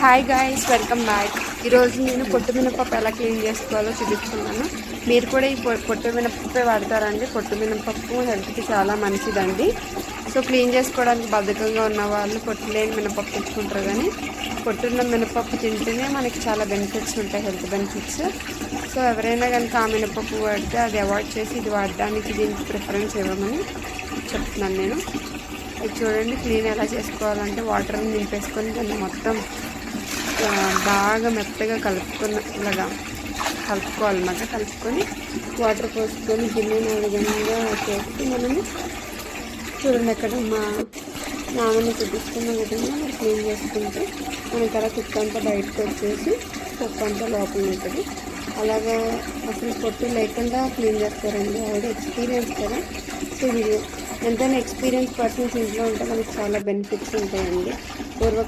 Hi guys, welcome back. ఈరోజు నేను పొట్టు మినపప్పు ఎలా క్లీన్ చేసుకోవాలో చూపిస్తున్నాను. మీరు కూడా ఈ పొట్టు మినపప్పే వాడతారండి. పొట్టు మినపప్పు హెల్త్కి చాలా మంచిదండి. సో క్లీన్ చేసుకోవడానికి బద్ధకంగా ఉన్న వాళ్ళు పొట్టు లేని మినపప్పు తెచ్చుకుంటారు, కానీ పొట్టున్న మినపప్పు తింటేనే మనకి చాలా బెనిఫిట్స్ ఉంటాయి, హెల్త్ బెనిఫిట్స్. సో ఎవరైనా కనుక ఆ మినపప్పు వాడితే అది అవాయిడ్ చేసి ఇది వాడడానికి దీనికి ప్రిఫరెన్స్ ఇవ్వమని చెప్తున్నాను నేను. ఇది చూడండి, క్లీన్ ఎలా చేసుకోవాలంటే వాటర్ని నింపేసుకొని దాన్ని మొత్తం బాగా మెత్తగా ఇలాగా కలుపుకోవాలన్నమాట. కలుపుకొని వాటర్ పోసుకొని గిన్నె విధంగా చేసి మనము చూడండి, అక్కడ మా నాన్నని చూపిస్తున్న విధంగా మనం క్లీన్ చేసుకుంటే మనకి అలా కుక్కంతా బయటకు వచ్చేసి పప్పు అంతా లోపల ఉంటుంది. అలాగా అసలు పొట్టు లేకుండా క్లీన్ చేస్తారండి. ఆవిడ ఎక్స్పీరియన్స్ కదా. సో ఇది ఎంతైనా ఎక్స్పీరియన్స్ పర్సన్స్ ఇంట్లో ఉంటే మనకి చాలా బెనిఫిట్స్ ఉంటాయండి.